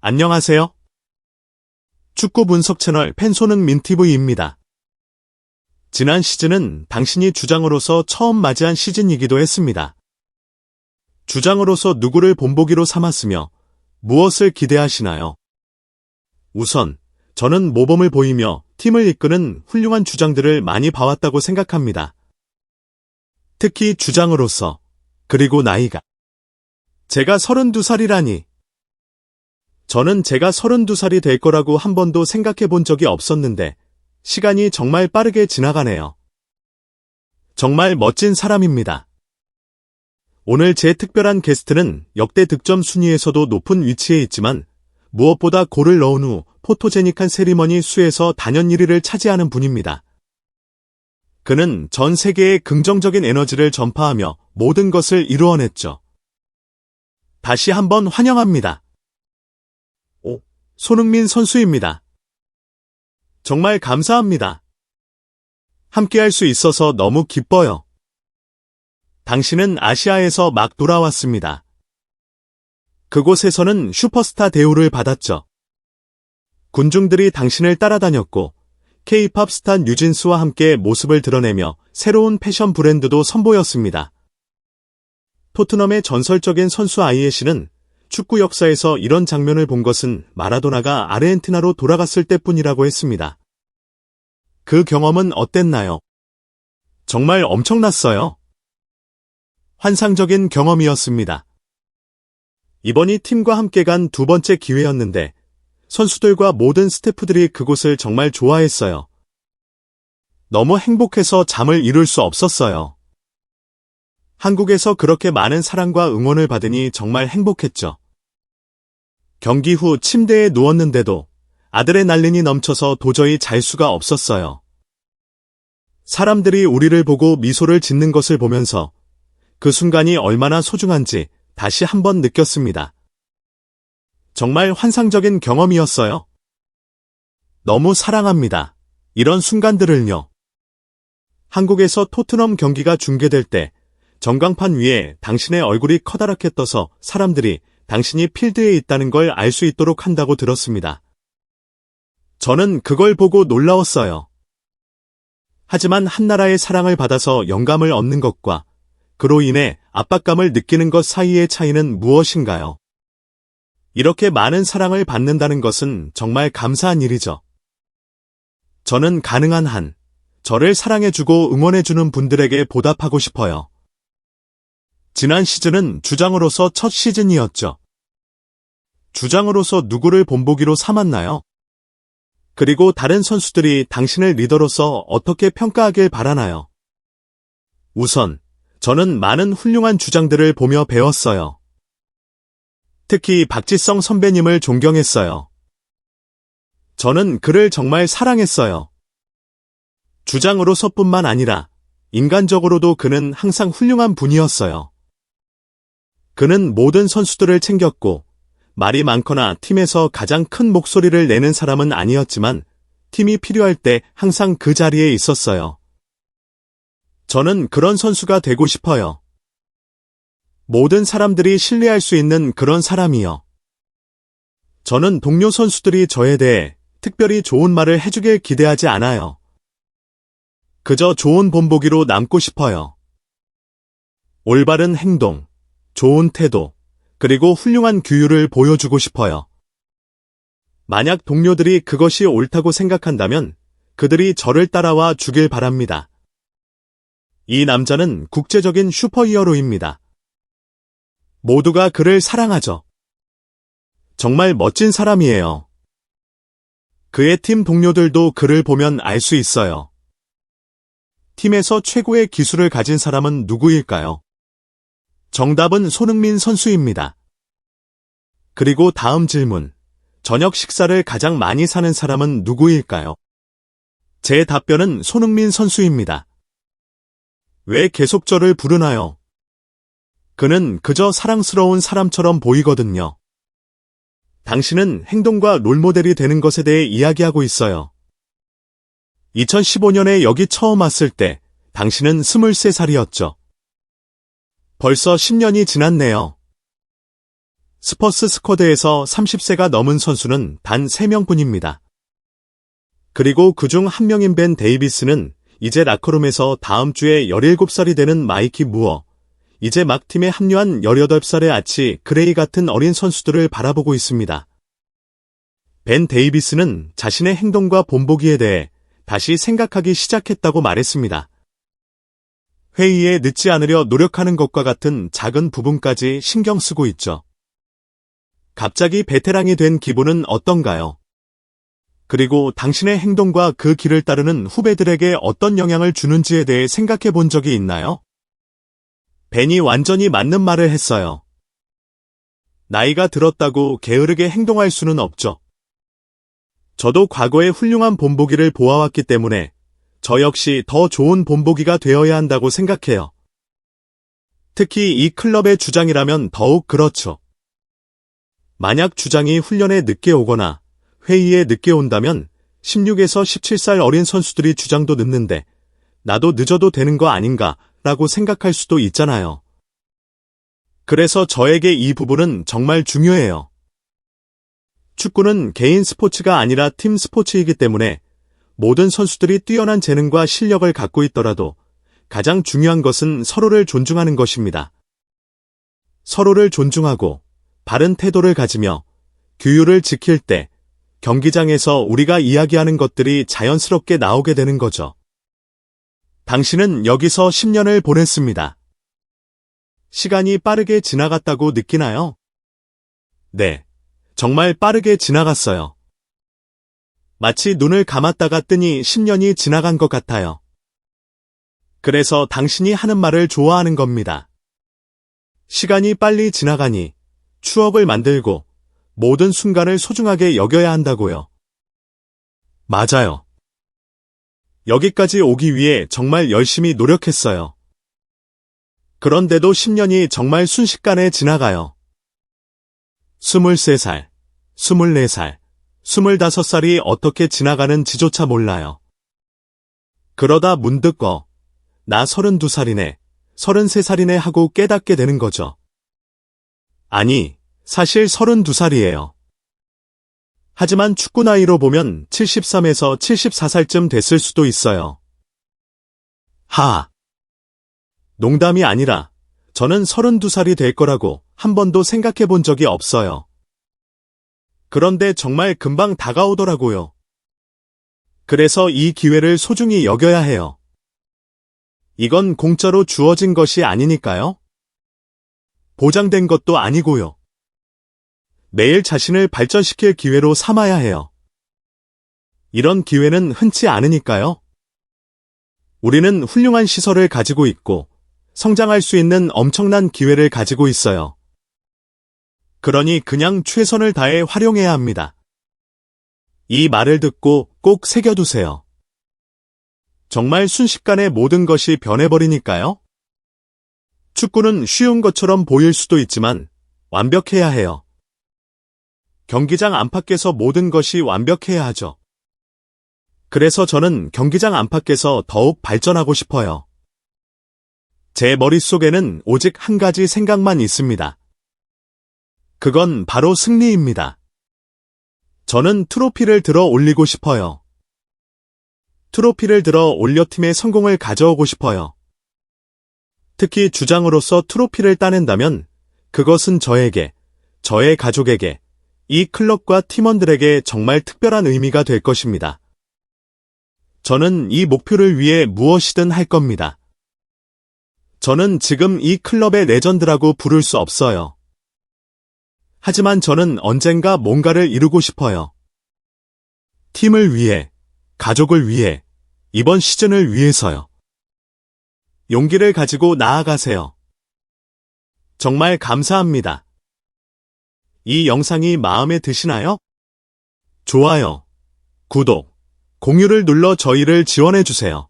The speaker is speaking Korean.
안녕하세요. 축구 분석 채널 팬손흥민 TV입니다. 지난 시즌은 당신이 주장으로서 처음 맞이한 시즌이기도 했습니다. 주장으로서 누구를 본보기로 삼았으며 무엇을 기대하시나요? 우선 저는 모범을 보이며 팀을 이끄는 훌륭한 주장들을 많이 봐왔다고 생각합니다. 특히 주장으로서, 그리고 나이가. 제가 32살이라니. 저는 제가 32살이 될 거라고 한 번도 생각해 본 적이 없었는데 시간이 정말 빠르게 지나가네요. 정말 멋진 사람입니다. 오늘 제 특별한 게스트는 역대 득점 순위에서도 높은 위치에 있지만 무엇보다 골을 넣은 후 포토제닉한 세리머니 수에서 단연 1위를 차지하는 분입니다. 그는 전 세계에 긍정적인 에너지를 전파하며 모든 것을 이루어냈죠. 다시 한번 환영합니다. 손흥민 선수입니다. 정말 감사합니다. 함께할 수 있어서 너무 기뻐요. 당신은 아시아에서 막 돌아왔습니다. 그곳에서는 슈퍼스타 대우를 받았죠. 군중들이 당신을 따라다녔고 K-팝 스타 뉴진스와 함께 모습을 드러내며 새로운 패션 브랜드도 선보였습니다. 토트넘의 전설적인 선수 아이에시는 축구 역사에서 이런 장면을 본 것은 마라도나가 아르헨티나로 돌아갔을 때뿐이라고 했습니다. 그 경험은 어땠나요? 정말 엄청났어요. 환상적인 경험이었습니다. 이번이 팀과 함께 간 두 번째 기회였는데 선수들과 모든 스태프들이 그곳을 정말 좋아했어요. 너무 행복해서 잠을 이룰 수 없었어요. 한국에서 그렇게 많은 사랑과 응원을 받으니 정말 행복했죠. 경기 후 침대에 누웠는데도 아드레날린이 넘쳐서 도저히 잘 수가 없었어요. 사람들이 우리를 보고 미소를 짓는 것을 보면서 그 순간이 얼마나 소중한지 다시 한번 느꼈습니다. 정말 환상적인 경험이었어요. 너무 사랑합니다. 이런 순간들을요. 한국에서 토트넘 경기가 중계될 때 전광판 위에 당신의 얼굴이 커다랗게 떠서 사람들이 당신이 필드에 있다는 걸 알 수 있도록 한다고 들었습니다. 저는 그걸 보고 놀라웠어요. 하지만 한나라의 사랑을 받아서 영감을 얻는 것과 그로 인해 압박감을 느끼는 것 사이의 차이는 무엇인가요? 이렇게 많은 사랑을 받는다는 것은 정말 감사한 일이죠. 저는 가능한 한 저를 사랑해주고 응원해주는 분들에게 보답하고 싶어요. 지난 시즌은 주장으로서 첫 시즌이었죠. 주장으로서 누구를 본보기로 삼았나요? 그리고 다른 선수들이 당신을 리더로서 어떻게 평가하길 바라나요? 우선, 저는 많은 훌륭한 주장들을 보며 배웠어요. 특히 박지성 선배님을 존경했어요. 저는 그를 정말 사랑했어요. 주장으로서뿐만 아니라 인간적으로도 그는 항상 훌륭한 분이었어요. 그는 모든 선수들을 챙겼고 말이 많거나 팀에서 가장 큰 목소리를 내는 사람은 아니었지만 팀이 필요할 때 항상 그 자리에 있었어요. 저는 그런 선수가 되고 싶어요. 모든 사람들이 신뢰할 수 있는 그런 사람이요. 저는 동료 선수들이 저에 대해 특별히 좋은 말을 해주길 기대하지 않아요. 그저 좋은 본보기로 남고 싶어요. 올바른 행동, 좋은 태도, 그리고 훌륭한 규율을 보여주고 싶어요. 만약 동료들이 그것이 옳다고 생각한다면 그들이 저를 따라와 주길 바랍니다. 이 남자는 국제적인 슈퍼히어로입니다. 모두가 그를 사랑하죠. 정말 멋진 사람이에요. 그의 팀 동료들도 그를 보면 알 수 있어요. 팀에서 최고의 기술을 가진 사람은 누구일까요? 정답은 손흥민 선수입니다. 그리고 다음 질문. 저녁 식사를 가장 많이 사는 사람은 누구일까요? 제 답변은 손흥민 선수입니다. 왜 계속 저를 부르나요? 그는 그저 사랑스러운 사람처럼 보이거든요. 당신은 행동과 롤모델이 되는 것에 대해 이야기하고 있어요. 2015년에 여기 처음 왔을 때 당신은 23살이었죠. 벌써 10년이 지났네요. 스퍼스 스쿼드에서 30세가 넘은 선수는 단 3명뿐입니다. 그리고 그중 한 명인 벤 데이비스는 이제 라커룸에서 다음 주에 17살이 되는 마이키 무어, 이제 막 팀에 합류한 18살의 아치 그레이 같은 어린 선수들을 바라보고 있습니다. 벤 데이비스는 자신의 행동과 본보기에 대해 다시 생각하기 시작했다고 말했습니다. 회의에 늦지 않으려 노력하는 것과 같은 작은 부분까지 신경 쓰고 있죠. 갑자기 베테랑이 된 기분은 어떤가요? 그리고 당신의 행동과 그 길을 따르는 후배들에게 어떤 영향을 주는지에 대해 생각해 본 적이 있나요? 벤이 완전히 맞는 말을 했어요. 나이가 들었다고 게으르게 행동할 수는 없죠. 저도 과거에 훌륭한 본보기를 보아왔기 때문에 저 역시 더 좋은 본보기가 되어야 한다고 생각해요. 특히 이 클럽의 주장이라면 더욱 그렇죠. 만약 주장이 훈련에 늦게 오거나 회의에 늦게 온다면 16에서 17살 어린 선수들이 주장도 늦는데 나도 늦어도 되는 거 아닌가 라고 생각할 수도 있잖아요. 그래서 저에게 이 부분은 정말 중요해요. 축구는 개인 스포츠가 아니라 팀 스포츠이기 때문에 모든 선수들이 뛰어난 재능과 실력을 갖고 있더라도 가장 중요한 것은 서로를 존중하는 것입니다. 서로를 존중하고 바른 태도를 가지며 규율을 지킬 때 경기장에서 우리가 이야기하는 것들이 자연스럽게 나오게 되는 거죠. 당신은 여기서 10년을 보냈습니다. 시간이 빠르게 지나갔다고 느끼나요? 네, 정말 빠르게 지나갔어요. 마치 눈을 감았다가 뜨니 10년이 지나간 것 같아요. 그래서 당신이 하는 말을 좋아하는 겁니다. 시간이 빨리 지나가니 추억을 만들고 모든 순간을 소중하게 여겨야 한다고요. 맞아요. 여기까지 오기 위해 정말 열심히 노력했어요. 그런데도 10년이 정말 순식간에 지나가요. 23살, 24살, 25살이 어떻게 지나가는지조차 몰라요. 그러다 문득 나 32살이네, 33살이네 하고 깨닫게 되는 거죠. 아니, 사실 32살이에요. 하지만 축구 나이로 보면 73에서 74살쯤 됐을 수도 있어요. 농담이 아니라 저는 32살이 될 거라고 한 번도 생각해 본 적이 없어요. 그런데 정말 금방 다가오더라고요. 그래서 이 기회를 소중히 여겨야 해요. 이건 공짜로 주어진 것이 아니니까요. 보장된 것도 아니고요. 매일 자신을 발전시킬 기회로 삼아야 해요. 이런 기회는 흔치 않으니까요. 우리는 훌륭한 시설을 가지고 있고 성장할 수 있는 엄청난 기회를 가지고 있어요. 그러니 그냥 최선을 다해 활용해야 합니다. 이 말을 듣고 꼭 새겨두세요. 정말 순식간에 모든 것이 변해버리니까요. 축구는 쉬운 것처럼 보일 수도 있지만 완벽해야 해요. 경기장 안팎에서 모든 것이 완벽해야 하죠. 그래서 저는 경기장 안팎에서 더욱 발전하고 싶어요. 제 머릿속에는 오직 한 가지 생각만 있습니다. 그건 바로 승리입니다. 저는 트로피를 들어 올리고 싶어요. 트로피를 들어 올려 팀의 성공을 가져오고 싶어요. 특히 주장으로서 트로피를 따낸다면 그것은 저에게, 저의 가족에게, 이 클럽과 팀원들에게 정말 특별한 의미가 될 것입니다. 저는 이 목표를 위해 무엇이든 할 겁니다. 저는 지금 이 클럽의 레전드라고 부를 수 없어요. 하지만 저는 언젠가 뭔가를 이루고 싶어요. 팀을 위해, 가족을 위해, 이번 시즌을 위해서요. 용기를 가지고 나아가세요. 정말 감사합니다. 이 영상이 마음에 드시나요? 좋아요, 구독, 공유를 눌러 저희를 지원해주세요.